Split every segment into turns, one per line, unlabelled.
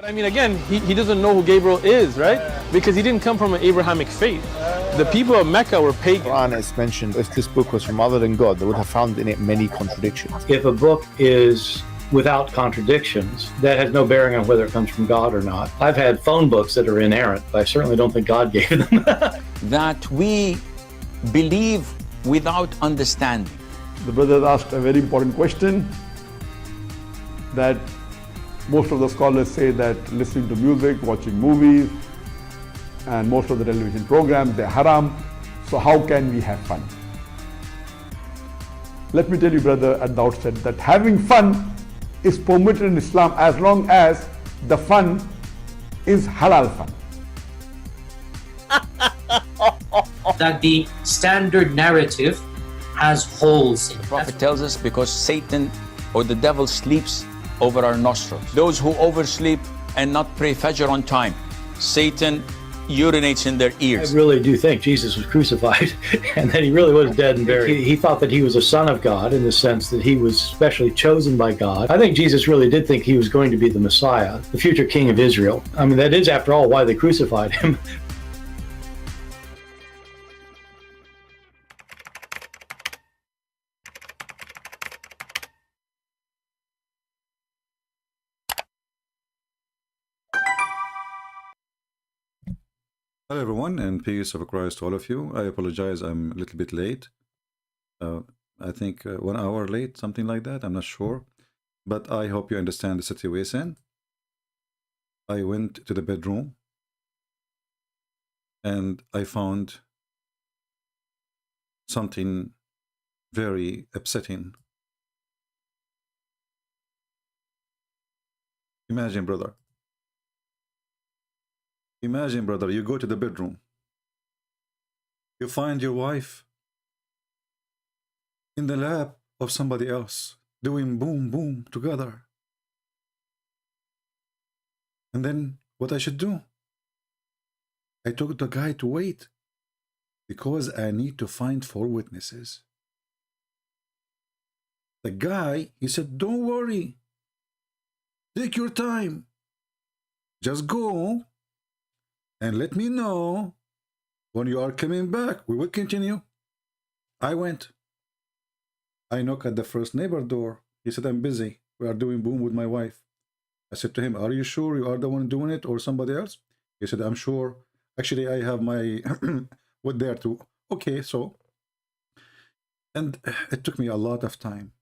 But I mean, again, he doesn't know who Gabriel is, right? Because he didn't come from an Abrahamic faith. The people of Mecca were pagan.
Quran is mentioned, if this book was from other than God, they would have found in it many contradictions.
If a book is without contradictions, that has no bearing on whether it comes from God or not. I've had phone books that are inerrant, but I certainly don't think God gave them.
That we believe without understanding.
The brother asked a very important question, that most of the scholars say that listening to music, watching movies, and most of the television programs, they're haram. So how can we have fun? Let me tell you, brother, at the outset that having fun is permitted in Islam as long as the fun is halal fun.
That the standard narrative has holes in it.
The Prophet tells us because Satan or the devil sleeps over our nostrils. Those who oversleep and not pray Fajr on time, Satan urinates in their ears.
I really do think Jesus was crucified and that he really was dead and buried. He thought that he was a son of God in the sense that he was specially chosen by God. I think Jesus really did think he was going to be the Messiah, the future king of Israel. I mean, that is, after all, why they crucified him.
Hello everyone, and peace of Christ to all of you. I apologize, I'm a little bit late. I think 1 hour late, something like that, I'm not sure. But I hope you understand the situation. I went to the bedroom and I found something very upsetting. Imagine, brother, you go to the bedroom, you find your wife in the lap of somebody else, doing boom, boom together. And then what I should do? I told the guy to wait because I need to find 4 witnesses. The guy, he said, don't worry, take your time, just go and let me know when you are coming back. We will continue. I went. I knocked at the first neighbor door. He said, I'm busy. We are doing boom with my wife. I said to him, are you sure you are the one doing it or somebody else? He said, I'm sure. Actually, I have my wood there too. Okay, so. And it took me a lot of time.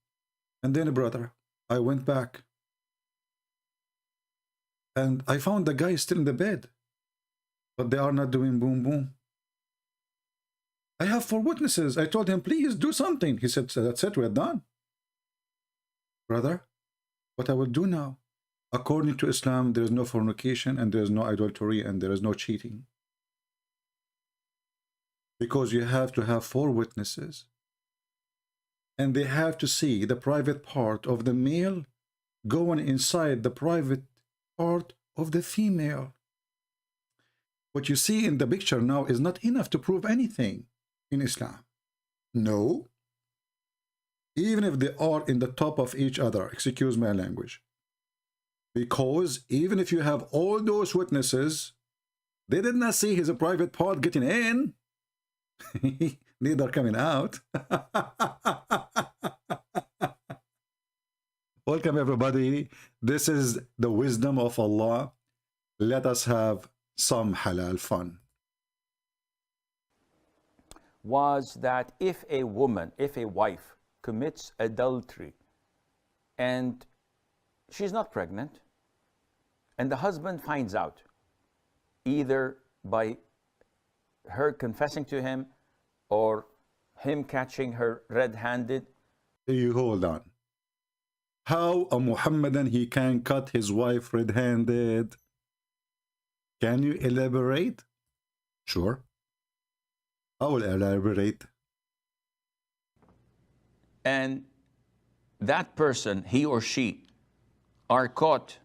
And then, brother, I went back. And I found the guy still in the bed. But they are not doing boom, boom. I have 4 witnesses. I told him, please do something. He said, that's it, we're done. Brother, what I will do now? According to Islam, there is no fornication and there is no adultery and there is no cheating. Because you have to have 4 witnesses. And they have to see the private part of the male going inside the private part of the female. What you see in the picture now is not enough to prove anything in Islam. No. Even if they are in the top of each other, excuse my language. Because even if you have all those witnesses, they did not see his private part getting in. Neither coming out. Welcome everybody. This is the wisdom of Allah. Let us have some halal fun.
Was that if a woman, if a wife commits adultery and she's not pregnant and the husband finds out, either by her confessing to him or him catching her red-handed.
You hold on. How a Muhammadan he can cut his wife red-handed? Can you elaborate? Sure. I will elaborate.
And that person, he or she, are caught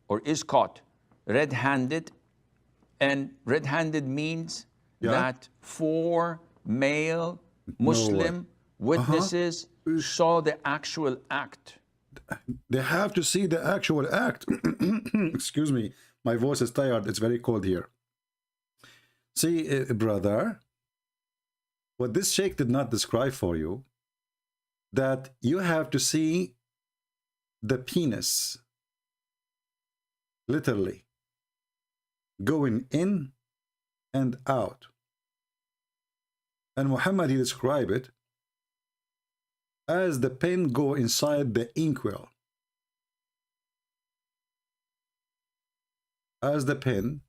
or is caught red-handed. And red-handed means that 4 male Muslim witnesses saw the actual act.
They have to see the actual act. Excuse me, my voice is tired. It's very cold here. See, brother, what this sheikh did not describe for you, that you have to see the penis literally going in and out. And Muhammad, he described it as the pen go inside the inkwell. As the pen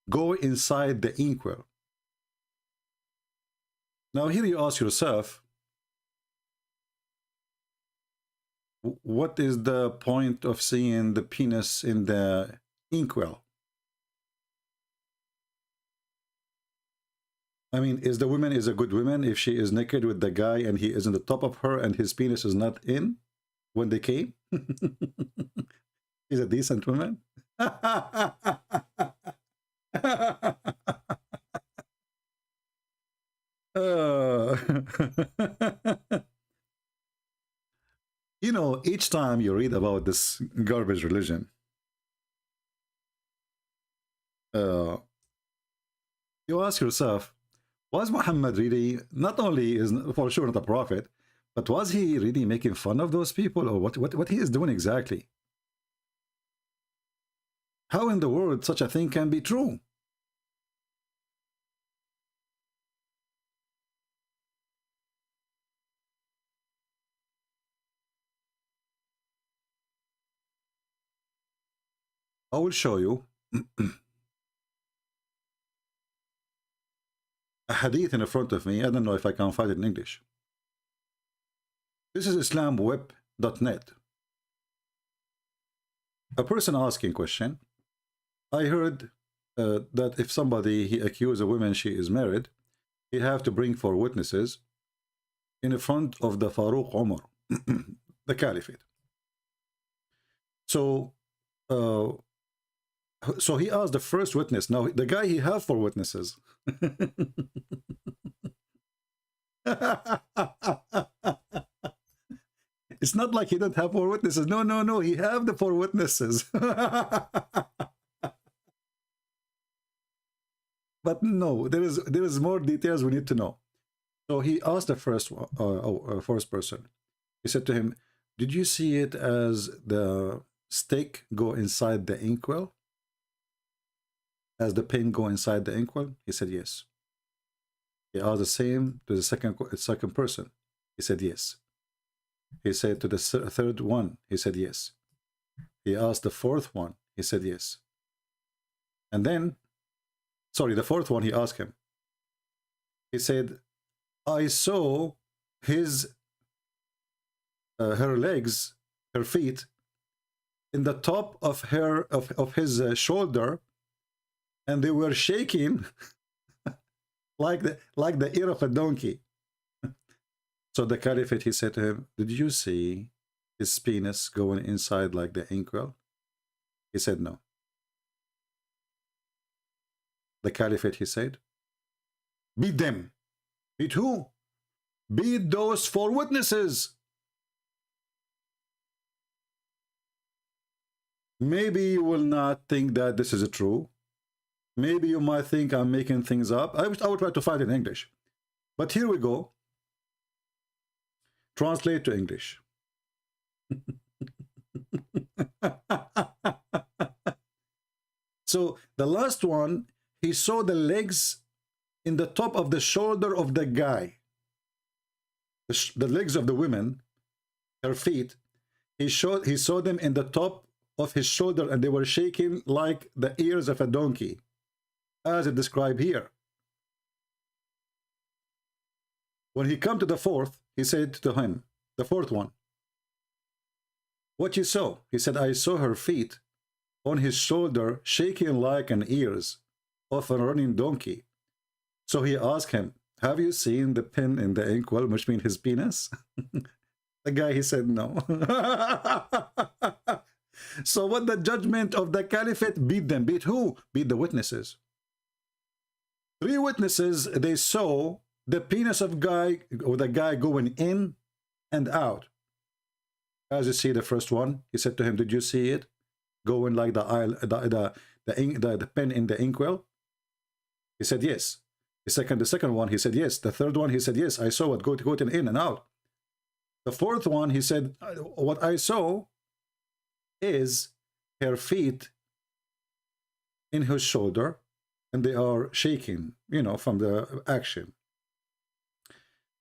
go inside the inkwell. Now here you ask yourself, what is the point of seeing the penis in the inkwell? I mean, is the woman is a good woman if she is naked with the guy and he is on the top of her and his penis is not in when they came? Is a decent woman? You know, each time you read about this garbage religion, you ask yourself, was Muhammad really, not only is for sure not a prophet, but was he really making fun of those people, or what he is doing exactly? How in the world such a thing can be true? I will show you a hadith in front of me. I don't know if I can find it in English. This is islamweb.net. A person asking question. I heard that if somebody he accused a woman she is married, he have to bring 4 witnesses in front of the Farouk Umar, the Caliphate. So he asked the first witness. Now the guy he have 4 witnesses. It's not like he don't have 4 witnesses. No, he have the 4 witnesses. But no, there is more details we need to know. So he asked the first person. He said to him, "Did you see it as the stick go inside the inkwell? As the pin go inside the inkwell?" He said yes. He asked the same to the second person. He said yes. He said to the third one. He said yes. He asked the fourth one. He said yes. And then, sorry, the fourth one, he asked him. He said, "I saw his her legs, her feet, in the top of his shoulder, and they were shaking like the ear of a donkey." So the Caliphate, he said to him, "Did you see his penis going inside like the inkwell?" He said no. The Caliphate, he said, "Beat them." Beat who? Beat those 4 witnesses. Maybe you will not think that this is true. Maybe you might think I'm making things up. I will try to find it in English. But here we go. Translate to English. So the last one, he saw the legs in the top of the shoulder of the guy. The legs of the woman, her feet, he saw them in the top of his shoulder, and they were shaking like the ears of a donkey, as it described here. When he come to the fourth, he said to him, the fourth one, "What you saw?" He said, "I saw her feet on his shoulder shaking like an ears of a running donkey." So he asked him, "Have you seen the pin in the inkwell," which means his penis? The guy, he said no. So what the judgment of the Caliphate? Beat them. Beat who? Beat the witnesses. 3 witnesses, they saw the penis of the guy going in and out. As you see the first one, he said to him, did you see it? Going like the pen in the inkwell? He said, yes. The second one, he said, yes. The third one, he said, yes, I saw it going in and out. The fourth one, he said, what I saw is her feet in his shoulder, and they are shaking, you know, from the action.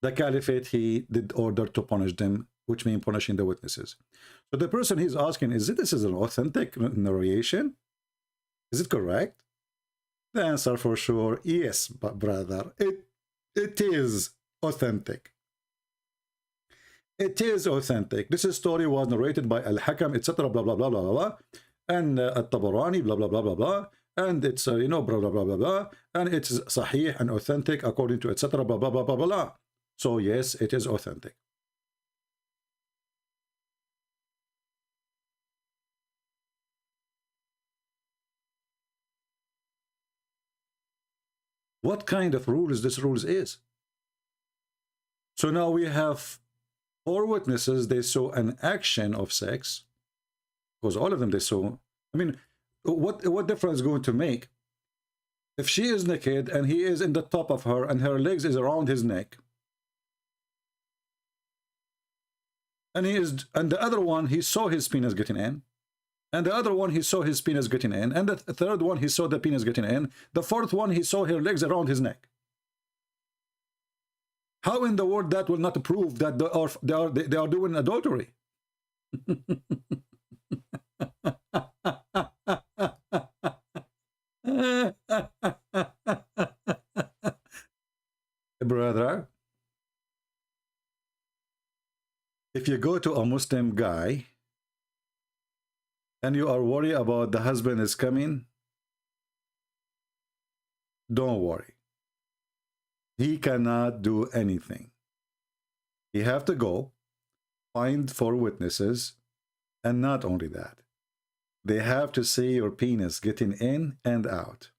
The caliphate, he did order to punish them, which means punishing the witnesses. So the person he's asking, this is an authentic narration? Is it correct? The answer for sure, yes, but brother, it is authentic. It is authentic. This story was narrated by Al-Hakam, etc., blah, blah, blah, blah, blah, blah, and At-Tabarani, blah, blah, blah, blah, blah, and it's, you know, blah, blah, blah, blah, blah, and it's sahih and authentic according to, etc., blah, blah, blah, blah, blah, blah. So, yes, it is authentic. What kind of rules this rules is? So now we have 4 witnesses, they saw an action of sex, because all of them they saw. I mean, what difference is going to make if she is naked and he is in the top of her and her legs is around his neck, and the other one, he saw his penis getting in, and the other one, he saw his penis getting in, and the third one, he saw the penis getting in, the fourth one, he saw her legs around his neck. How in the world that will not prove that they are doing adultery? Brother, if you go to a Muslim guy and you are worried about the husband is coming, don't worry. He cannot do anything. You have to go find 4 witnesses, and not only that, they have to see your penis getting in and out.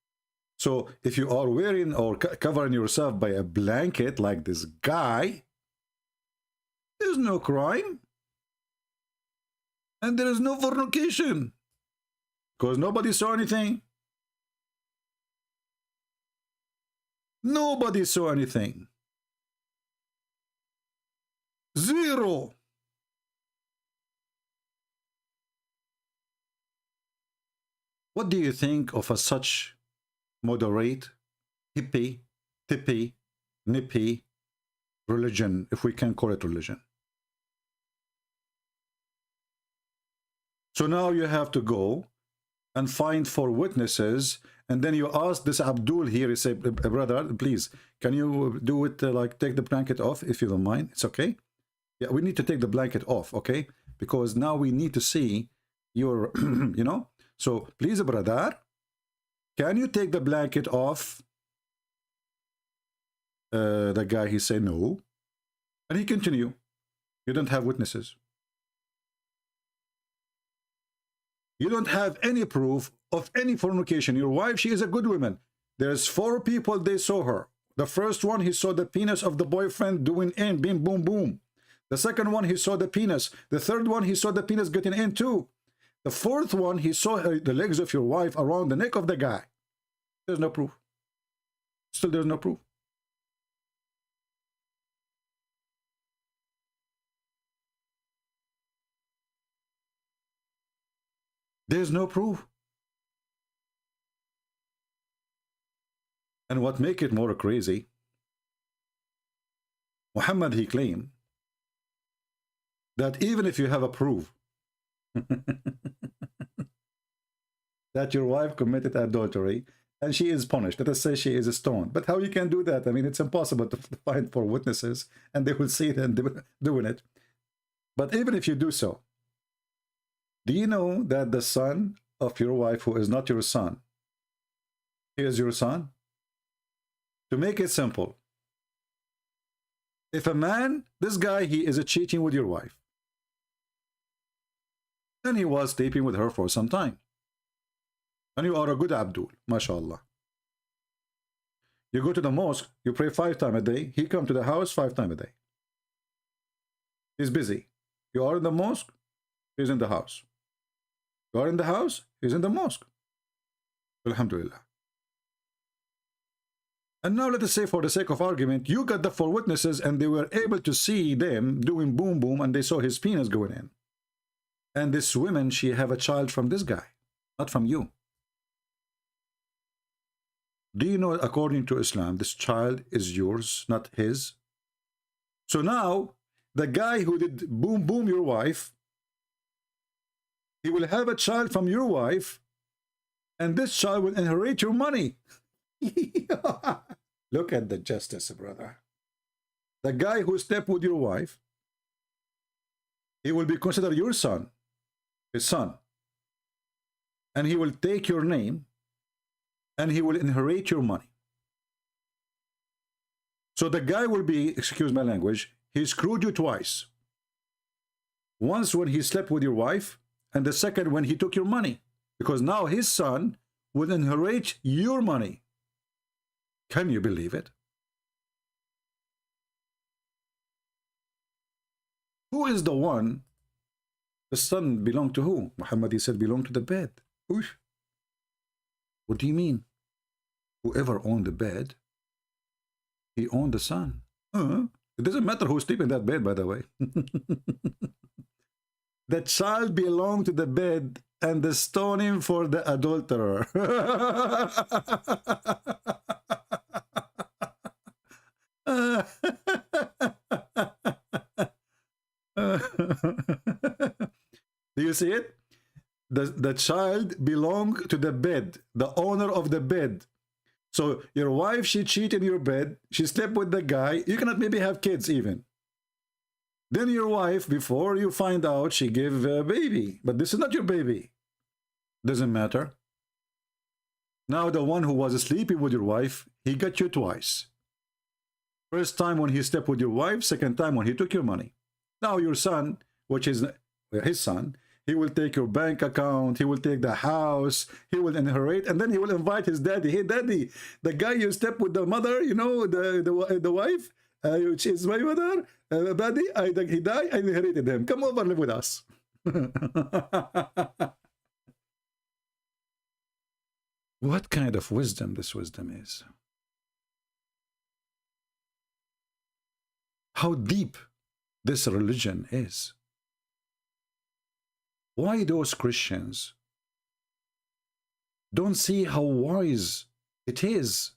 So if you are wearing or covering yourself by a blanket like this guy, there's no crime. And there is no fornication, because nobody saw anything. Nobody saw anything. Zero. What do you think of a such moderate, hippie, tippy, nippy religion, if we can call it religion? So now you have to go and find 4 witnesses, and then you ask this Abdul here, you say, brother, please, can you do it, like take the blanket off, if you don't mind? It's okay. Yeah, we need to take the blanket off, okay? Because now we need to see your, you know? So please, brother, can you take the blanket off? The guy, he said no. And he continued. You don't have witnesses. You don't have any proof of any fornication. Your wife, she is a good woman. There's 4 people, they saw her. The first one, he saw the penis of the boyfriend doing in, bim, boom, boom. The second one, he saw the penis. The third one, he saw the penis getting in too. The fourth one, he saw the legs of your wife around the neck of the guy. There's no proof. Still, there's no proof. There's no proof. And what make it more crazy, Muhammad, he claimed that even if you have a proof that your wife committed adultery and she is punished, let us say she is stoned, but how you can do that? I mean, it's impossible to find 4 witnesses and they will see it and doing it. But even if you do so, do you know that the son of your wife, who is not your son, he is your son? To make it simple, if a man, this guy, he is cheating with your wife, and he was sleeping with her for some time, and you are a good Abdul, mashallah. You go to the mosque, you pray 5 times a day, he come to the house 5 times a day. He's busy. You are in the mosque, he's in the house. You are in the house, he's in the mosque. Alhamdulillah. And now let us say, for the sake of argument, you got the 4 witnesses and they were able to see them doing boom boom and they saw his penis going in. And this woman, she have a child from this guy, not from you. Do you know, according to Islam, this child is yours, not his? So now, the guy who did boom boom your wife, he will have a child from your wife, and this child will inherit your money. Look at the justice, brother. The guy who slept with your wife, he will be considered your son, his son. And he will take your name, and he will inherit your money. So the guy will be, excuse my language, he screwed you twice. Once when he slept with your wife, and the second when he took your money. Because now his son will inherit your money. Can you believe it? Who is the one? The son belonged to who? Muhammad, he said, belonged to the bed. Oosh. What do you mean? Whoever owned the bed, he owned the son. It doesn't matter who sleeps in that bed, by the way. The child belonged to the bed, and the stoning for the adulterer. Do you see it? The child belonged to the bed, the owner of the bed. So your wife, she cheated in your bed, she slept with the guy, you cannot maybe have kids even. Then your wife, before you find out, she gave a baby. But this is not your baby. Doesn't matter. Now the one who was sleeping with your wife, he got you twice. First time when he slept with your wife, second time when he took your money. Now your son, which is his son, he will take your bank account, he will take the house, he will inherit, and then he will invite his daddy. Hey, daddy, the guy you slept with the mother, you know, the wife, which is my mother, daddy, he died, I inherited him. Come over, live with us. What kind of wisdom this wisdom is? How deep this religion is. Why those Christians don't see how wise it is?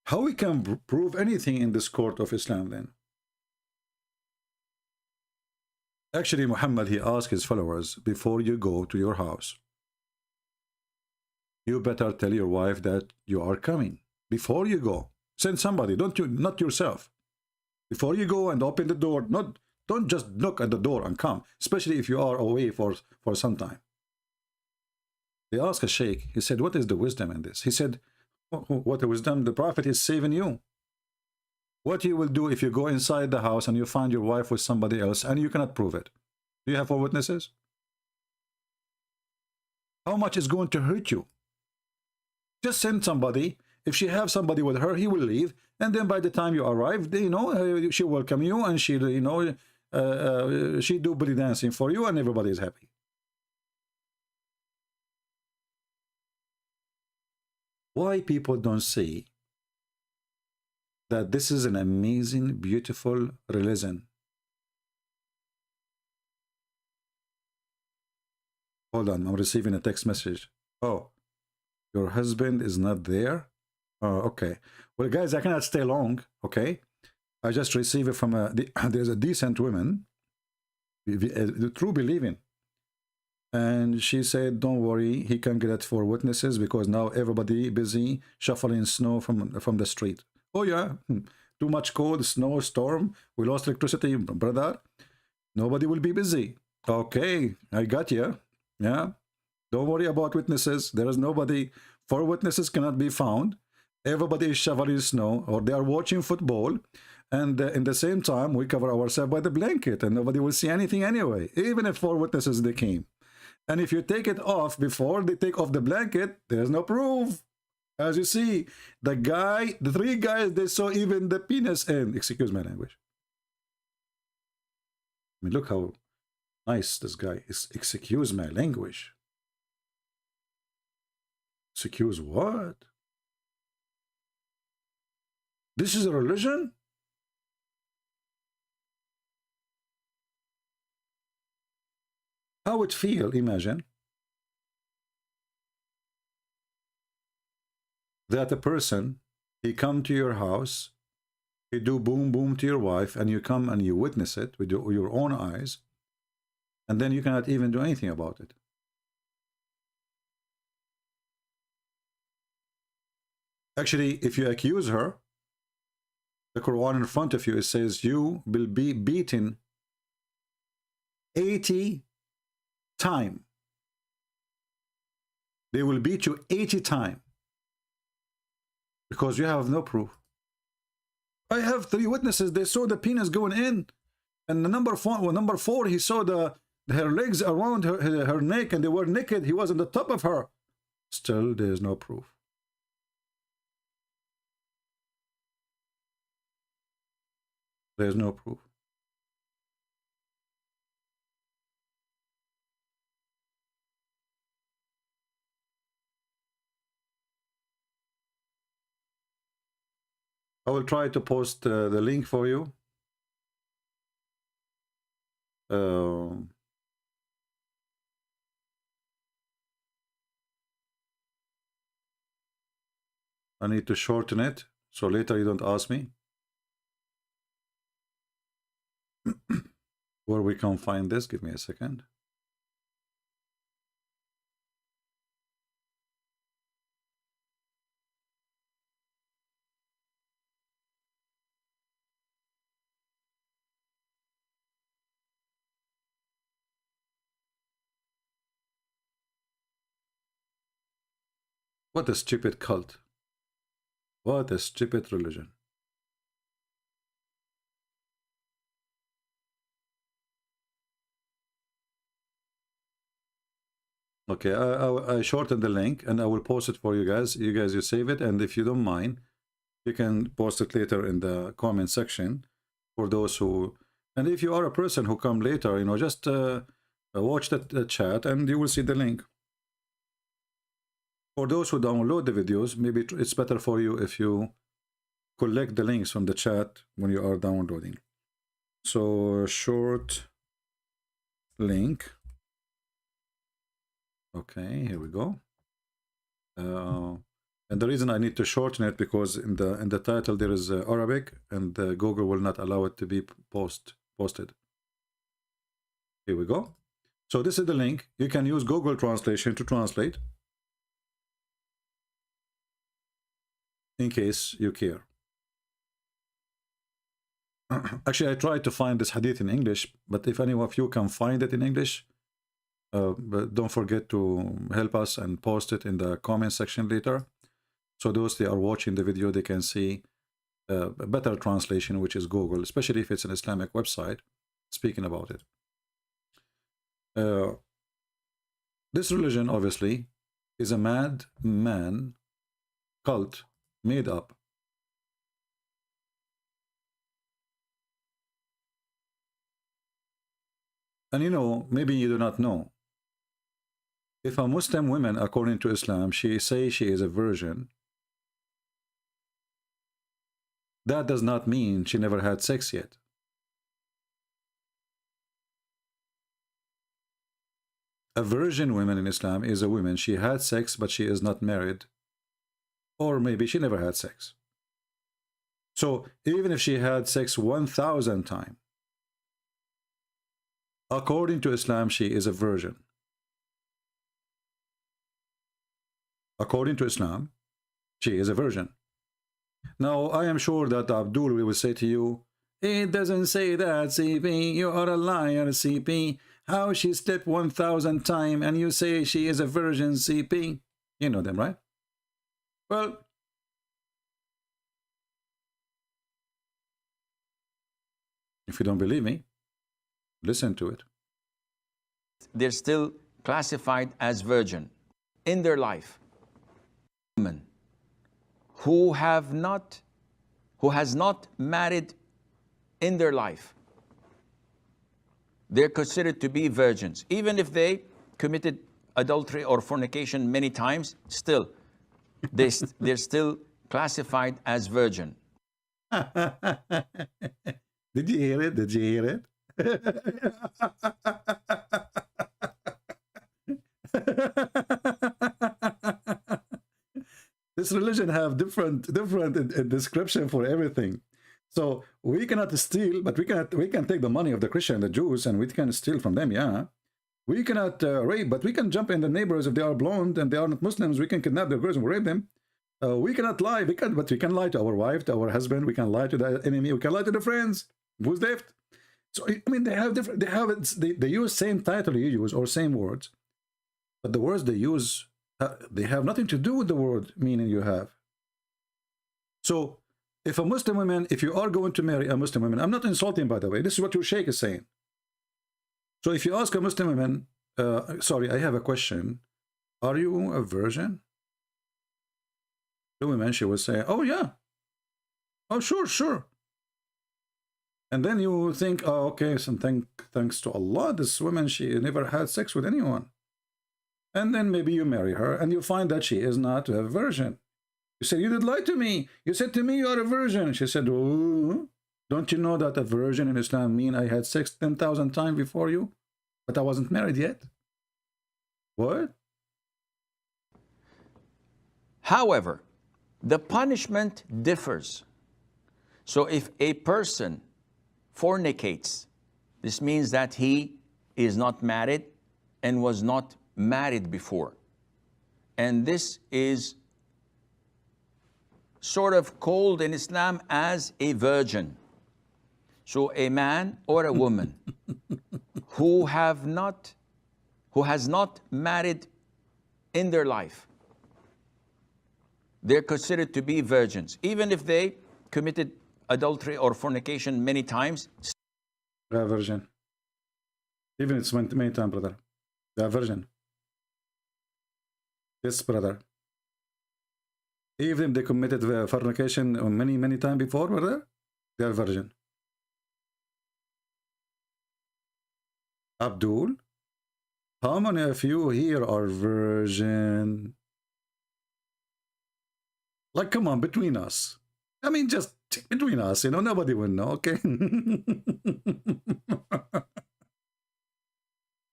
How we can prove anything in this court of Islam then? Actually, Muhammad, he asked his followers, before you go to your house, you better tell your wife that you are coming. Before you go, send somebody, not yourself. Before you go and open the door, don't just knock at the door and come, especially if you are away for some time. They asked a sheikh, he said, what is the wisdom in this? He said, what the wisdom? The Prophet is saving you. What you will do if you go inside the house and you find your wife with somebody else and you cannot prove it? Do you have 4 witnesses? How much is going to hurt you? Just send somebody. If she have somebody with her, he will leave, and then by the time you arrive, you know, she welcome you, and she, you know, she do belly dancing for you, and everybody is happy. Why people don't see that this is an amazing, beautiful religion? Hold on, I'm receiving a text message. Oh, your husband is not there? Oh, okay. Well, guys, I cannot stay long, okay? I just received it from there's a decent woman, the true believing. And she said, don't worry, he can get 4 witnesses because now everybody busy shuffling snow from the street. Oh, yeah, too much cold, snow, storm, we lost electricity, brother. Nobody will be busy. Okay, I got you. Yeah, don't worry about witnesses. There is nobody. 4 witnesses cannot be found. Everybody is shoveling snow, or they are watching football, and in the same time we cover ourselves by the blanket and nobody will see anything anyway, even if 4 witnesses they came. And if you take it off before they take off the blanket, there's no proof. As you see, the three guys, they saw even the penis end. Excuse my language. I mean, look how nice this guy is. Excuse my language. Excuse what? This is a religion? How would feel, imagine, that a person, he come to your house, he do boom boom to your wife, and you come and you witness it with your own eyes, and then you cannot even do anything about it. Actually, if you accuse her, the Quran in front of you, it says you will be beaten 80 times. They will beat you 80 times. Because you have no proof. I have 3 witnesses. They saw the penis going in, and the number 4, he saw her legs around her neck, and they were naked. He was on the top of her. Still, there is no proof. There is no proof. I will try to post the link for you. I need to shorten it, so later you don't ask me where we can find this. Give me a second. What a stupid cult. What a stupid religion. Okay, I shortened the link and I will post it for you guys. You save it, and if you don't mind, you can post it later in the comment section for those who, and if you are a person who come later, you know, just watch the chat and you will see the link. For those who download the videos, maybe it's better for you if you collect the links from the chat when you are downloading. So short link. Okay, here we go. And the reason I need to shorten it because in the title there is Arabic, and Google will not allow it to be posted. Here we go. So this is the link. You can use Google Translation to translate, in case you care. Actually, I tried to find this hadith in English, but if any of you can find it in English, but don't forget to help us and post it in the comment section later. So those that are watching the video, they can see a better translation, which is Google, especially if it's an Islamic website speaking about it. This religion, obviously, is a madman cult made up. And you know, maybe you do not know, if a Muslim woman, according to Islam, she says she is a virgin, that does not mean she never had sex yet. A virgin woman in Islam is a woman, she had sex, but she is not married. Or maybe she never had sex. So even if she had sex 1,000 times, according to Islam, she is a virgin. According to Islam, she is a virgin. Now, I am sure that Abdul will say to you, it doesn't say that, CP. You are a liar, CP. How she slept 1,000 times and you say she is a virgin, CP? You know them, right? Well, if you don't believe me, listen to it.
They're still classified as virgin in their life. Women who has not married in their life. They're considered to be virgins. Even if they committed adultery or fornication many times, still, they're still classified as virgin.
Did you hear it? Did you hear it? This religion have different description for everything. So we cannot steal, but we can take the money of the Christian, the Jews, and we can steal from them. Yeah, we cannot rape, but we can jump in the neighbors if they are blonde and they are not Muslims. We can kidnap their girls and rape them. We cannot lie, but we can lie to our wife, to our husband. We can lie to the enemy. We can lie to the friends. Who's left? So I mean, they have different. They use same title you use or same words, but the words they use they have nothing to do with the word meaning you have. So if a Muslim woman, if you are going to marry a Muslim woman, I'm not insulting, by the way. This is what your sheikh is saying. So if you ask a Muslim woman, sorry, I have a question. Are you a virgin? The woman, she will say, oh yeah. Oh, sure, sure. And then you think, oh, okay, so thanks to Allah, this woman, she never had sex with anyone. And then maybe you marry her and you find that she is not a virgin. You say, you did lie to me. You said to me you are a virgin. She said, oh, don't you know that a virgin in Islam mean I had sex 10,000 times before you, but I wasn't married yet? What?
However, the punishment differs. So if a person fornicates, this means that he is not married and was not married before. And this is sort of called in Islam as a virgin. So a man or a woman who has not married in their life, they're considered to be virgins. Even if they committed adultery or fornication many times.
They are virgin. Even it's many times, brother. They are virgin. Yes, brother. Even if they committed fornication many times before, brother, they are virgin. Abdul, how many of you here are virgin? Like, come on, between us. I mean, just between us, you know, nobody will know, okay?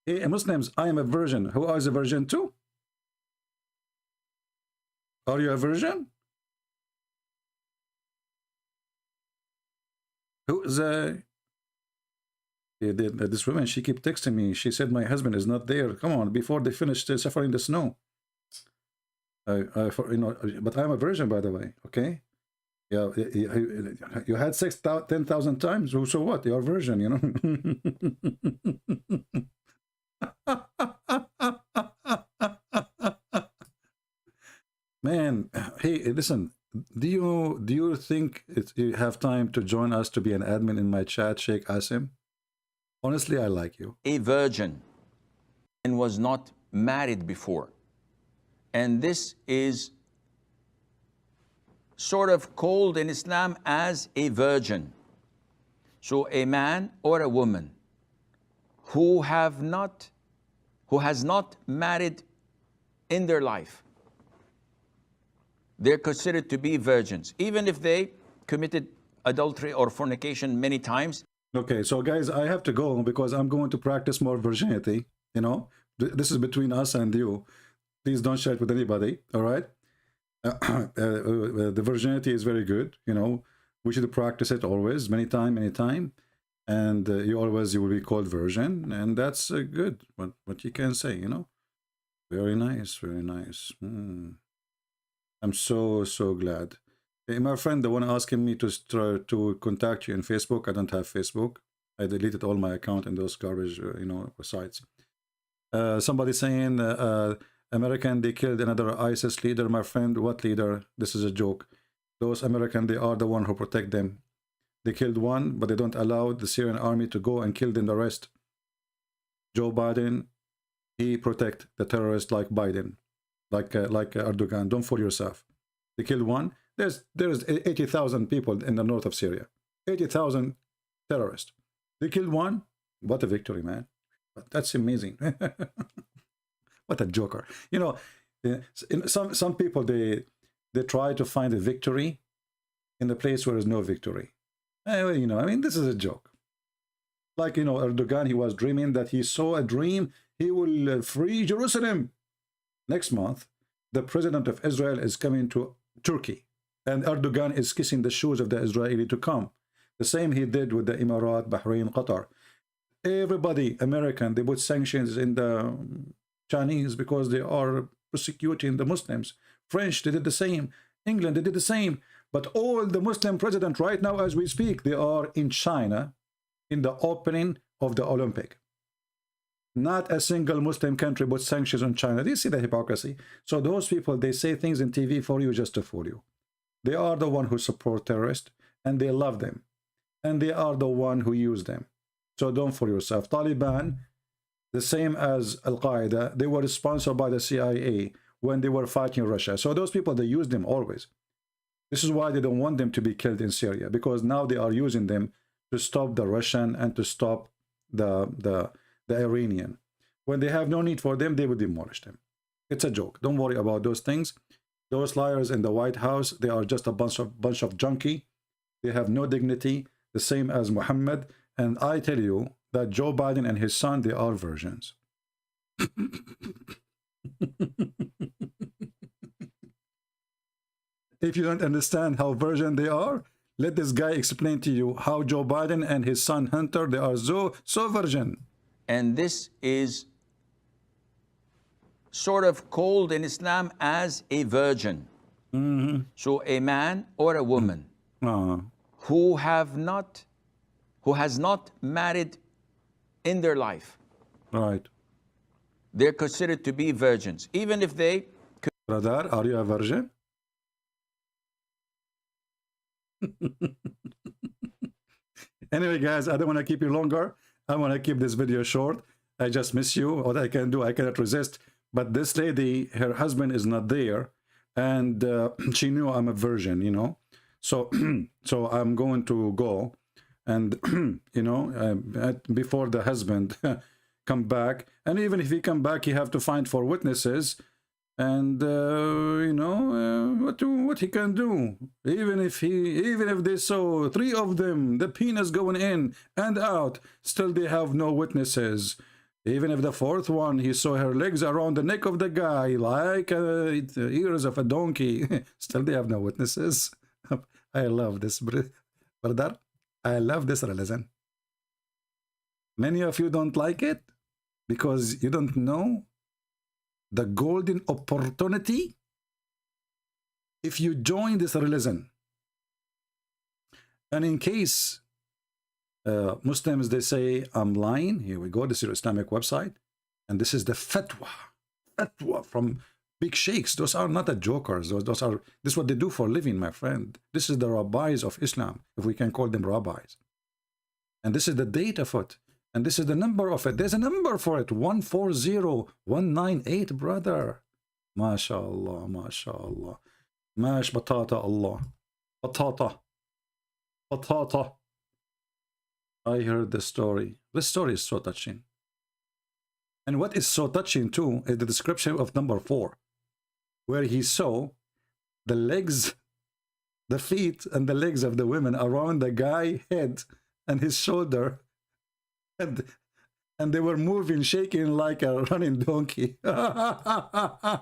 Hey, Muslims, I am a virgin. Who is a virgin too? Are you a virgin? Who is a... This woman, she kept texting me. She said, my husband is not there. Come on, before they finished suffering the snow. You know, but I'm a virgin, by the way, okay? Yeah, you had sex 10,000 times, so what? You're a virgin, you know? Man, hey, listen, do you think you have time to join us to be an admin in my chat, Sheikh Asim? Honestly, I like you.
A virgin and was not married before. And this is sort of called in Islam as a virgin. So a man or a woman who has not married in their life, they're considered to be virgins, even if they committed adultery or fornication many times.
Okay, so guys, I have to go because I'm going to practice more virginity, you know? This is between us and you. Please don't share it with anybody, all right? The virginity is very good, you know. We should practice it always, many time. And you will be called virgin, and that's good. What you can say, you know. Very nice, very nice. I'm so glad. Hey, my friend, the one asking me to try to contact you in Facebook. I don't have Facebook. I deleted all my account in those garbage, you know, sites. Somebody saying American, they killed another ISIS leader. My friend, what leader? This is a joke. Those American, they are the one who protect them. They killed one, but they don't allow the Syrian army to go and kill them the rest. Joe Biden, he protect the terrorists like Biden, like Erdogan. Don't fool yourself. They killed one, There's 80,000 people in the north of Syria. 80,000 terrorists. They killed one. What a victory, man. That's amazing. What a joker. You know, some people, they try to find a victory in the place where there's no victory. You know, I mean, this is a joke. Like, you know, Erdogan, he was dreaming that he saw a dream. He will free Jerusalem. Next month, the president of Israel is coming to Turkey. And Erdogan is kissing the shoes of the Israeli to come. The same he did with the Emirat, Bahrain, Qatar. Everybody, American, they put sanctions in the Chinese because they are persecuting the Muslims. French, they did the same. England, they did the same. But all the Muslim presidents right now, as we speak, they are in China in the opening of the Olympic. Not a single Muslim country put sanctions on China. Do you see the hypocrisy? So those people, they say things in TV for you just to fool you. They are the one who support terrorists, and they love them. And they are the one who use them. So don't fool yourself. Taliban, the same as Al-Qaeda, they were sponsored by the CIA when they were fighting Russia. So those people, they use them always. This is why they don't want them to be killed in Syria, because now they are using them to stop the Russian and to stop the Iranian. When they have no need for them, they will demolish them. It's a joke. Don't worry about those things. Those liars in the White House, they are just a bunch of junkie. They have no dignity, the same as Muhammad. And I tell you that Joe Biden and his son, they are virgins. If you don't understand how virgin they are, let this guy explain to you how Joe Biden and his son Hunter, they are so virgin.
And this is sort of called in Islam as a virgin.
Mm-hmm.
So a man or a woman who has not married in their life,
Right.
they're considered to be virgins, even if they
Brother, are you a virgin? Anyway, guys, I don't want to keep you longer. I want to keep this video short. I just miss you. What I can do, I cannot resist. But this lady, her husband is not there, and she knew I'm a virgin, you know. So, so I'm going to go, and you know, before the husband come back, and even if he come back, he have to find 4 witnesses, and you know what he can do. Even if they saw 3 of them, the penis going in and out, still they have no witnesses. Even if the 4th one, he saw her legs around the neck of the guy like ears of a donkey, still they have no witnesses. I love this, brother. I love this religion. Many of you don't like it because you don't know the golden opportunity if you join this religion. And in case Muslims, they say I'm lying, here we go, this is your Islamic website, and this is the fatwa from big sheikhs. Those are not the jokers. This is what they do for a living, my friend. This is the rabbis of Islam, if we can call them rabbis. And this is the date of it. And this is the number of it. There's a number for it. 140198, brother. MashaAllah, MashaAllah. Mash batata Allah. Batata. Batata. I heard the story. This story is so touching. And what is so touching too is the description of number 4, where he saw the legs, the feet and the legs of the women around the guy's head and his shoulder, and they were moving, shaking like a running donkey. I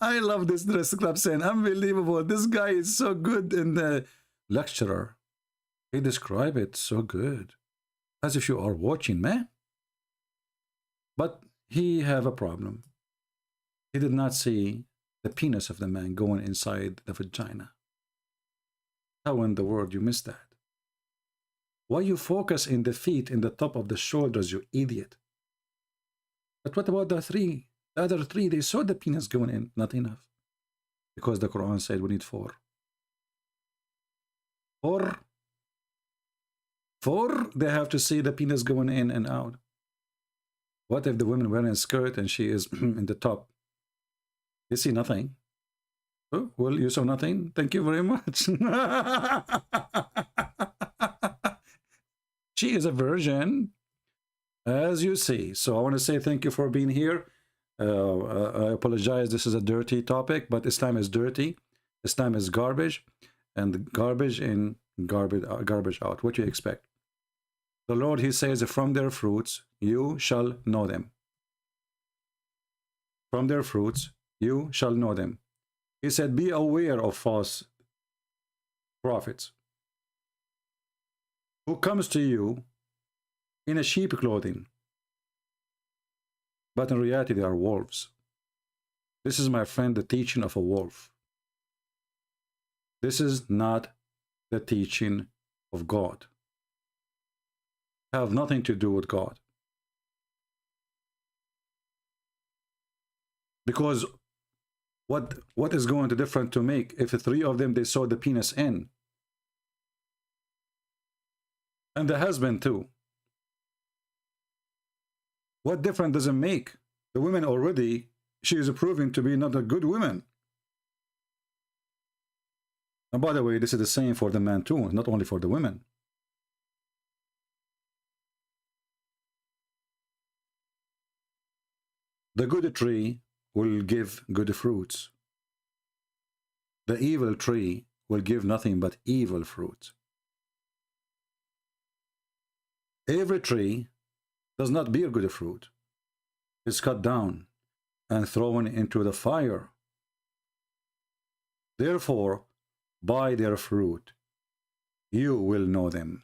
love this description. Unbelievable. This guy is so good in the lecturer. He described it so good, as if you are watching, man. But he have a problem. He did not see the penis of the man going inside the vagina. How in the world you miss that? Why you focus in the feet, in the top of the shoulders, you idiot? But what about the 3? The other 3, they saw the penis going in. Not enough. Because the Quran said we need 4. 4, they have to see the penis going in and out. What if the woman wearing a skirt and she is in the top? You see nothing. Oh, well, you saw nothing. Thank you very much. She is a virgin, as you see. So I want to say thank you for being here. I apologize. This is a dirty topic, but Islam is dirty. Islam is garbage, and garbage in, garbage out. What do you expect? The Lord, he says, from their fruits you shall know them. From their fruits you shall know them. He said, be aware of false prophets who comes to you in a sheep clothing, but in reality they are wolves. This is, my friend, the teaching of a wolf. This is not the teaching of God. Have nothing to do with God. Because what is going to different to make if the three of them they saw the penis in? And the husband too. What difference does it make? The woman already, she is proving to be not a good woman. And by the way, this is the same for the man too, not only for the women. The good tree will give good fruits. The evil tree will give nothing but evil fruit. Every tree does not bear good fruit. It's cut down and thrown into the fire. Therefore, by their fruit, you will know them.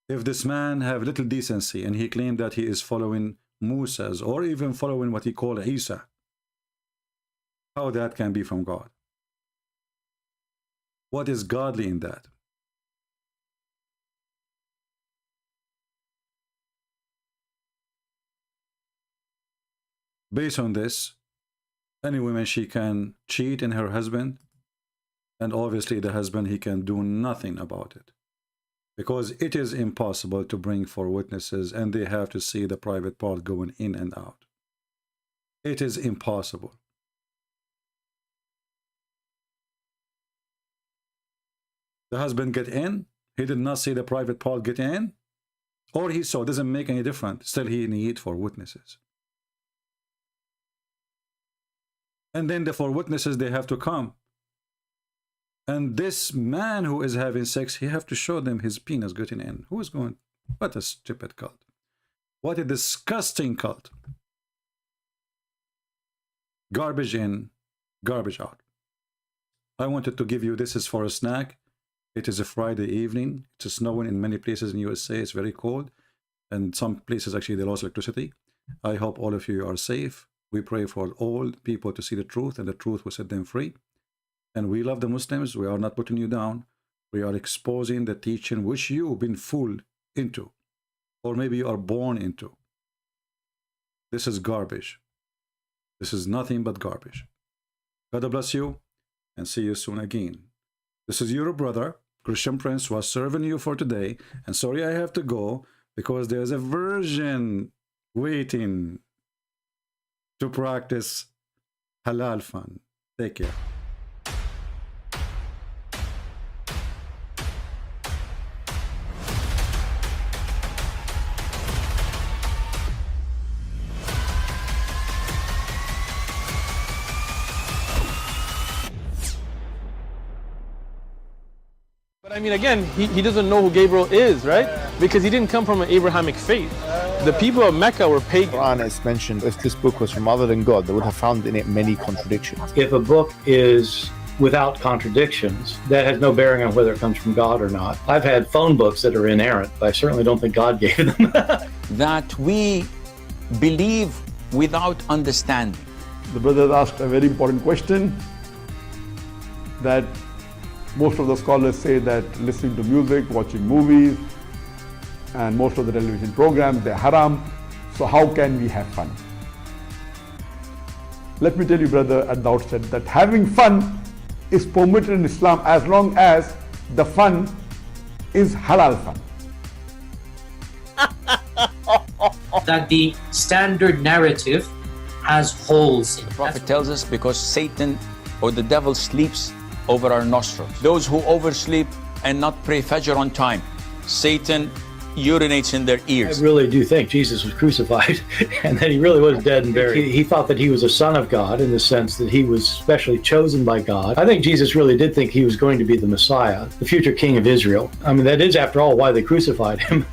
If this man have little decency and he claimed that he is following Musa's or even following what he called Isa, how that can be from God? What is godly in that? Based on this, any woman, she can cheat in her husband, and obviously the husband, he can do nothing about it, because it is impossible to bring for witnesses and they have to see the private part going in and out. It is impossible. The husband get in, he did not see the private part get in, or he saw, doesn't make any difference, still he need for witnesses. And then the four witnesses, they have to come. And this man who is having sex, he have to show them his penis getting in. Who is going? What a stupid cult. What a disgusting cult. Garbage in, garbage out. I wanted to give you, this is for a snack. It is a Friday evening. It's snowing in many places in USA. It's very cold. And some places actually they lost electricity. I hope all of you are safe. We pray for all people to see the truth, and the truth will set them free. And we love the Muslims. We are not putting you down. We are exposing the teaching which you've been fooled into, or maybe you are born into. This is garbage. This is nothing but garbage. God bless you, and see you soon again. This is your brother, Christian Prince, who was serving you for today. And sorry I have to go, because there's a virgin waiting to practice halal fun. Take care.
But I mean, again, he doesn't know who Gabriel is, right? Because he didn't come from an Abrahamic faith. The people of Mecca were pagan.
Quran is mentioned, if this book was from other than God, they would have found in it many contradictions.
If a book is without contradictions, that has no bearing on whether it comes from God or not. I've had phone books that are inerrant, but I certainly don't think God gave them.
That we believe without understanding.
The brother asked a very important question, that most of the scholars say that listening to music, watching movies, and most of the television programs, they're haram. So how can we have fun? Let me tell you, brother, at the outset, that having fun is permitted in Islam as long as the fun is halal fun.
That the standard narrative has holes in it.
The Prophet tells us because Satan or the devil sleeps over our nostrils. Those who oversleep and not pray Fajr on time, Satan urinates in their ears.
I really do think Jesus was crucified and that he really was dead and buried. He thought that he was a son of God in the sense that he was specially chosen by God. I think Jesus really did think he was going to be the Messiah, the future king of Israel. I mean, that is, after all, why they crucified him.